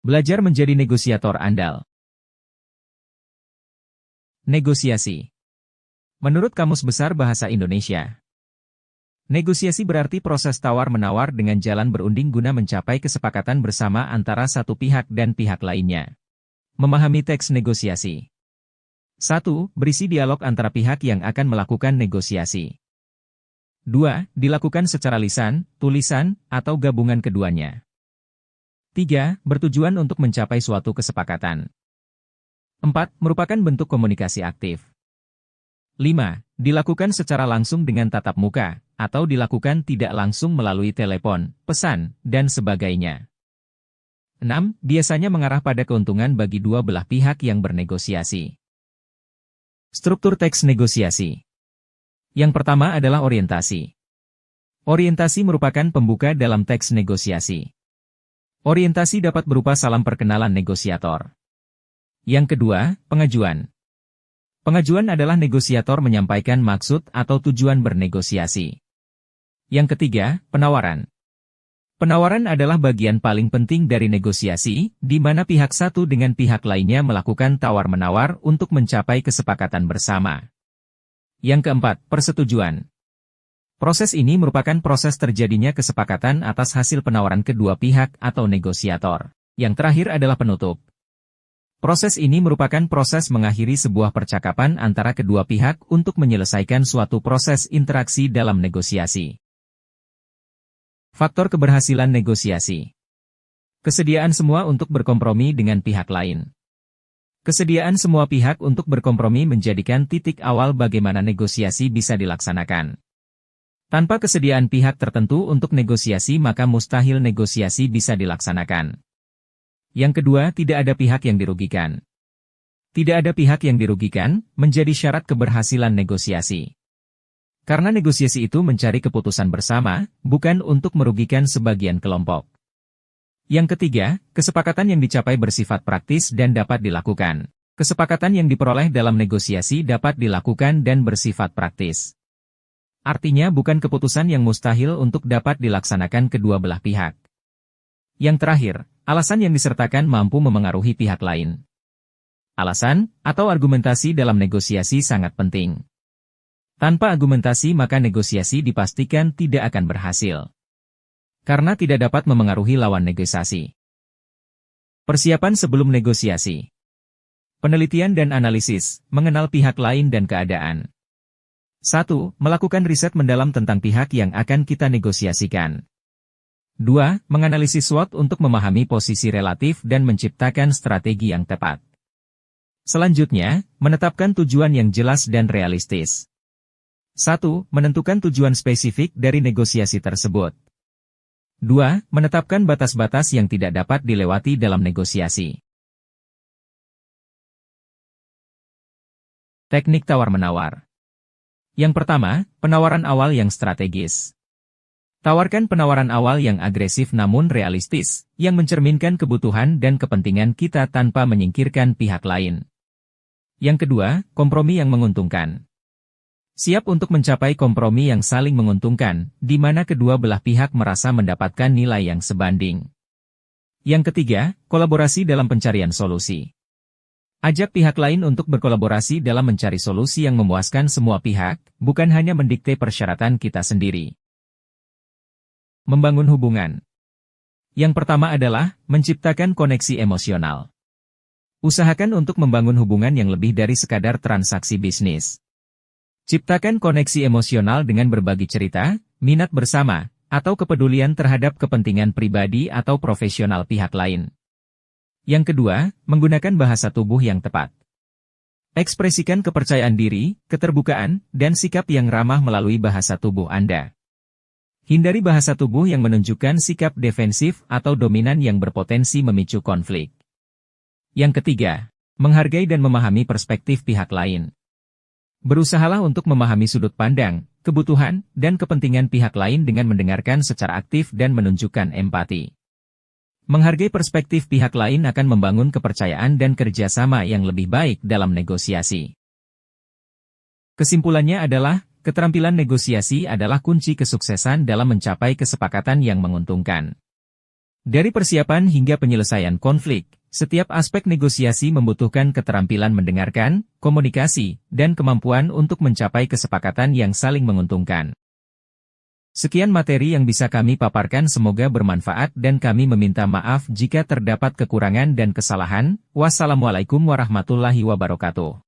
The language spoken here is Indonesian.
Belajar menjadi negosiator andal. Negosiasi. Menurut Kamus Besar Bahasa Indonesia, negosiasi berarti proses tawar-menawar dengan jalan berunding guna mencapai kesepakatan bersama antara satu pihak dan pihak lainnya. Memahami teks negosiasi. 1. Berisi dialog antara pihak yang akan melakukan negosiasi. 2. Dilakukan secara lisan, tulisan, atau gabungan keduanya. 3. Bertujuan untuk mencapai suatu kesepakatan. 4. Merupakan bentuk komunikasi aktif. 5. Dilakukan secara langsung dengan tatap muka, atau dilakukan tidak langsung melalui telepon, pesan, dan sebagainya. 6. Biasanya mengarah pada keuntungan bagi dua belah pihak yang bernegosiasi. Struktur teks negosiasi. Yang pertama adalah orientasi. Orientasi merupakan pembuka dalam teks negosiasi. Orientasi dapat berupa salam perkenalan negosiator. Yang kedua, pengajuan. Pengajuan adalah negosiator menyampaikan maksud atau tujuan bernegosiasi. Yang ketiga, penawaran. Penawaran adalah bagian paling penting dari negosiasi, di mana pihak satu dengan pihak lainnya melakukan tawar-menawar untuk mencapai kesepakatan bersama. Yang keempat, persetujuan. Proses ini merupakan proses terjadinya kesepakatan atas hasil penawaran kedua pihak atau negosiator. Yang terakhir adalah penutup. Proses ini merupakan proses mengakhiri sebuah percakapan antara kedua pihak untuk menyelesaikan suatu proses interaksi dalam negosiasi. Faktor keberhasilan negosiasi. Kesediaan semua untuk berkompromi dengan pihak lain. Kesediaan semua pihak untuk berkompromi menjadikan titik awal bagaimana negosiasi bisa dilaksanakan. Tanpa kesediaan pihak tertentu untuk negosiasi maka mustahil negosiasi bisa dilaksanakan. Yang kedua, tidak ada pihak yang dirugikan. Tidak ada pihak yang dirugikan, menjadi syarat keberhasilan negosiasi. Karena negosiasi itu mencari keputusan bersama, bukan untuk merugikan sebagian kelompok. Yang ketiga, kesepakatan yang dicapai bersifat praktis dan dapat dilakukan. Kesepakatan yang diperoleh dalam negosiasi dapat dilakukan dan bersifat praktis. Artinya bukan keputusan yang mustahil untuk dapat dilaksanakan kedua belah pihak. Yang terakhir, alasan yang disertakan mampu memengaruhi pihak lain. Alasan atau argumentasi dalam negosiasi sangat penting. Tanpa argumentasi maka negosiasi dipastikan tidak akan berhasil. Karena tidak dapat memengaruhi lawan negosiasi. Persiapan sebelum negosiasi. Penelitian dan analisis, mengenal pihak lain dan keadaan. 1. Melakukan riset mendalam tentang pihak yang akan kita negosiasikan. 2. Menganalisis SWOT untuk memahami posisi relatif dan menciptakan strategi yang tepat. Selanjutnya, menetapkan tujuan yang jelas dan realistis. 1. Menentukan tujuan spesifik dari negosiasi tersebut. 2. Menetapkan batas-batas yang tidak dapat dilewati dalam negosiasi. Teknik tawar-menawar. Yang pertama, penawaran awal yang strategis. Tawarkan penawaran awal yang agresif namun realistis, yang mencerminkan kebutuhan dan kepentingan kita tanpa menyingkirkan pihak lain. Yang kedua, kompromi yang menguntungkan. Siap untuk mencapai kompromi yang saling menguntungkan, di mana kedua belah pihak merasa mendapatkan nilai yang sebanding. Yang ketiga, kolaborasi dalam pencarian solusi. Ajak pihak lain untuk berkolaborasi dalam mencari solusi yang memuaskan semua pihak, bukan hanya mendikte persyaratan kita sendiri. Membangun hubungan. Yang pertama adalah menciptakan koneksi emosional. Usahakan untuk membangun hubungan yang lebih dari sekadar transaksi bisnis. Ciptakan koneksi emosional dengan berbagi cerita, minat bersama, atau kepedulian terhadap kepentingan pribadi atau profesional pihak lain. Yang kedua, menggunakan bahasa tubuh yang tepat. Ekspresikan kepercayaan diri, keterbukaan, dan sikap yang ramah melalui bahasa tubuh Anda. Hindari bahasa tubuh yang menunjukkan sikap defensif atau dominan yang berpotensi memicu konflik. Yang ketiga, menghargai dan memahami perspektif pihak lain. Berusahalah untuk memahami sudut pandang, kebutuhan, dan kepentingan pihak lain dengan mendengarkan secara aktif dan menunjukkan empati. Menghargai perspektif pihak lain akan membangun kepercayaan dan kerjasama yang lebih baik dalam negosiasi. Kesimpulannya adalah, keterampilan negosiasi adalah kunci kesuksesan dalam mencapai kesepakatan yang menguntungkan. Dari persiapan hingga penyelesaian konflik, setiap aspek negosiasi membutuhkan keterampilan mendengarkan, komunikasi, dan kemampuan untuk mencapai kesepakatan yang saling menguntungkan. Sekian materi yang bisa kami paparkan, semoga bermanfaat dan kami meminta maaf jika terdapat kekurangan dan kesalahan. Wassalamualaikum warahmatullahi wabarakatuh.